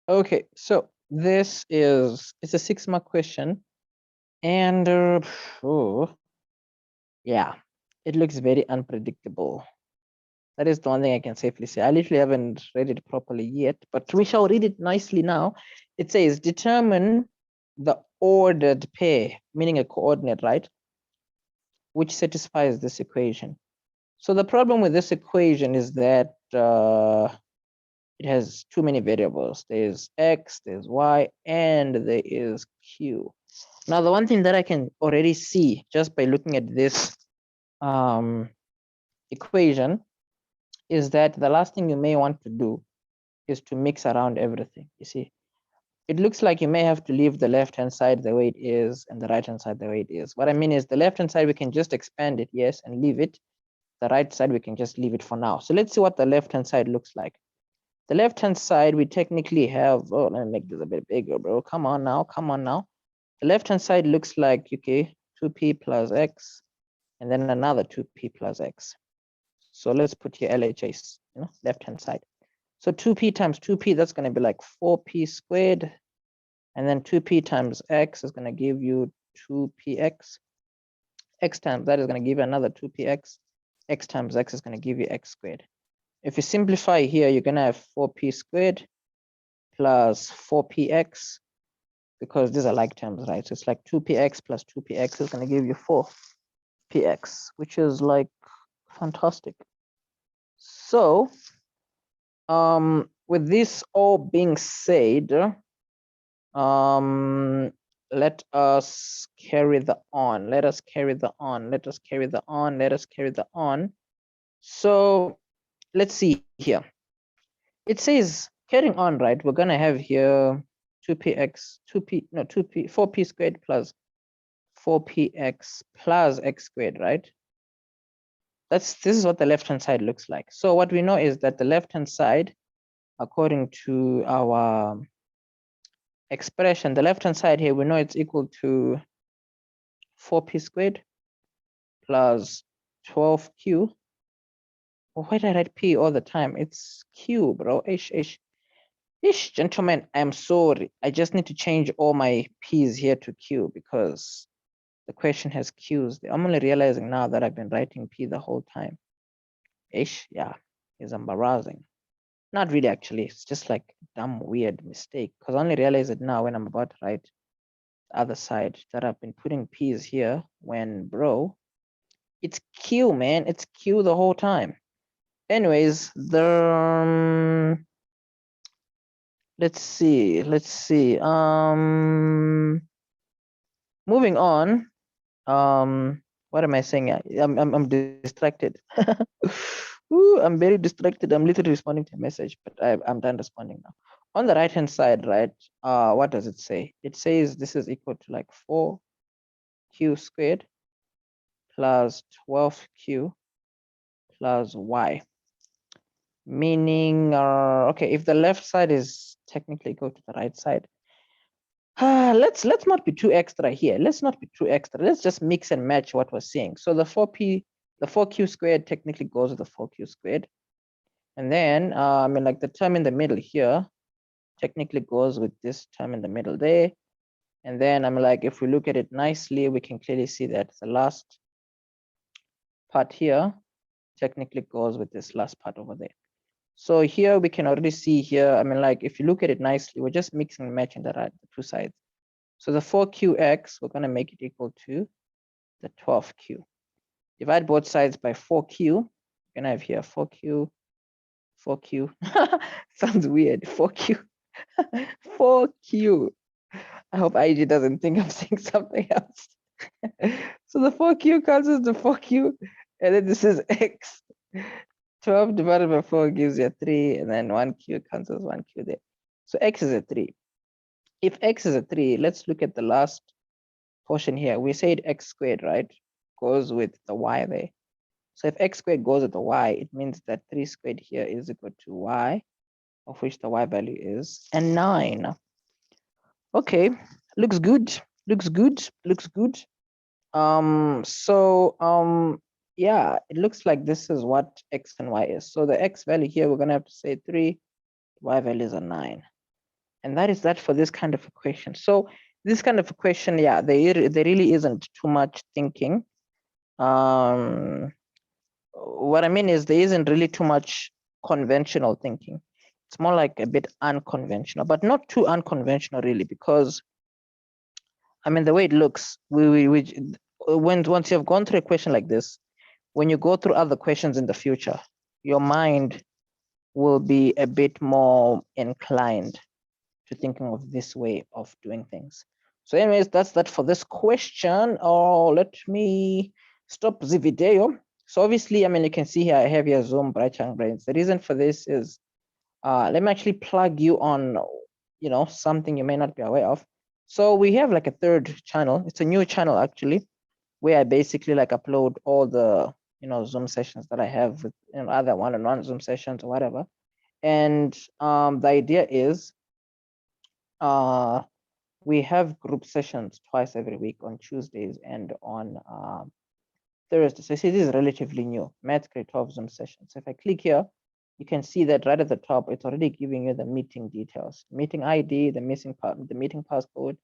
Okay, so this it's a 6-mark question, and oh, yeah, it looks very unpredictable. That is the one thing I can safely say. I literally haven't read it properly yet, but we shall read it nicely now. It says determine the ordered pair, meaning a coordinate, right? Which satisfies this equation. So the problem with this equation is that it has too many variables. There's x, there's y, and there is q. Now, the one thing that I can already see just by looking at this equation is that the last thing you may want to do is to mix around everything. You see, it looks like you may have to leave the left-hand side the way it is and the right-hand side the way it is. What I mean is the left-hand side, we can just expand it, yes, and leave it. The right side, we can just leave it for now. So let's see what the left-hand side looks like. The left-hand side, we technically have, oh, let me make this a bit bigger, bro. Come on now, come on now. The left-hand side looks like, okay, 2p plus x, and then another 2p plus x. So let's put here LHS, left-hand side. So 2p times 2p, that's going to be like 4p squared. And then 2p times x is going to give you 2px. X times that is going to give you another 2px. X times x is going to give you x squared. If you simplify here, you're going to have 4p squared plus 4px, because these are like terms, right? So it's like 2px plus 2px is going to give you 4px, which is like fantastic. So with this all being said, let us carry the on. Let us carry the on. Let us carry the on. Let us carry the on. So let's see here. It says carrying on, right? We're gonna have here 2px, 4p squared plus 4px plus x squared, right? This is what the left-hand side looks like. So what we know is that the left-hand side, according to our expression, the left-hand side here, we know it's equal to 4p squared plus 12q. Oh, why did I write p all the time? It's q, bro. Ish, gentlemen, I'm sorry. I just need to change all my p's here to q because the question has q's. I'm only realizing now that I've been writing p the whole time. Ish, yeah, is embarrassing. Not really, actually. It's just like a dumb, weird mistake because I only realize it now when I'm about to write the other side that I've been putting p's here when, bro, it's q, man. It's q the whole time. Anyways, let's see. Moving on. What am I saying? I'm distracted. Ooh, I'm very distracted. I'm literally responding to a message, but I'm done responding now. On the right-hand side, right? What does it say? It says this is equal to like 4q squared plus 12q plus y. Meaning, okay, if the left side is technically equal to the right side, let's not be too extra here. Let's not be too extra. Let's just mix and match what we're seeing. So the 4q squared technically goes with the 4q squared. And then, I mean, like the term in the middle here technically goes with this term in the middle there. And then I'm like, if we look at it nicely, we can clearly see that the last part here technically goes with this last part over there. So here we can already see here, I mean, like if you look at it nicely, we're just mixing and matching the two sides. So the 4qx, we're going to make it equal to the 12q. Divide both sides by 4q. You're going to have here 4q. Sounds weird. 4q. 4q. I hope IG doesn't think I'm saying something else. So the 4q cancels the 4q. And then this is x. 12 divided by 4 gives you a 3. And then 1q cancels 1q there. So x is a 3. If x is a 3, let's look at the last portion here. We said x squared, right? Goes with the y there. So if x squared goes with the y, it means that 3 squared here is equal to y, of which the y value is and 9. Okay, looks good. Looks good. Looks good. Yeah, it looks like this is what x and y is. So the x value here, we're gonna have to say 3, y value is a 9. And that is that for this kind of a question. So this kind of a question, yeah, there really isn't too much thinking. What I mean is there isn't really too much conventional thinking. It's more like a bit unconventional, but not too unconventional really, because I mean the way it looks, once you've gone through a question like this, when you go through other questions in the future, your mind will be a bit more inclined to thinking of this way of doing things. So anyways, that's that for this question. Oh, let me stop the video. So obviously, I mean, you can see here, I have here Zoom Bright Young Brains. The reason for this is, let me actually plug you on, something you may not be aware of. So we have like a third channel. It's a new channel actually, where I basically like upload all the, Zoom sessions that I have with, other one-on-one Zoom sessions or whatever. And the idea is, we have group sessions twice every week on Tuesdays and on Thursdays. So you see, this is relatively new, Maths Grade 12 Zoom sessions. So if I click here, you can see that right at the top, it's already giving you the meeting details, meeting ID, the meeting passcode,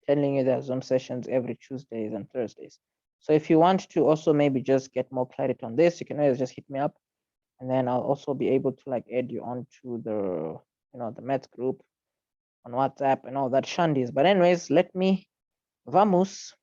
telling you that Zoom sessions every Tuesdays and Thursdays. So if you want to also maybe just get more clarity on this, you can always just hit me up, and then I'll also be able to like add you onto the, the Maths group on WhatsApp and all that shandies. But anyways, let me, vamos.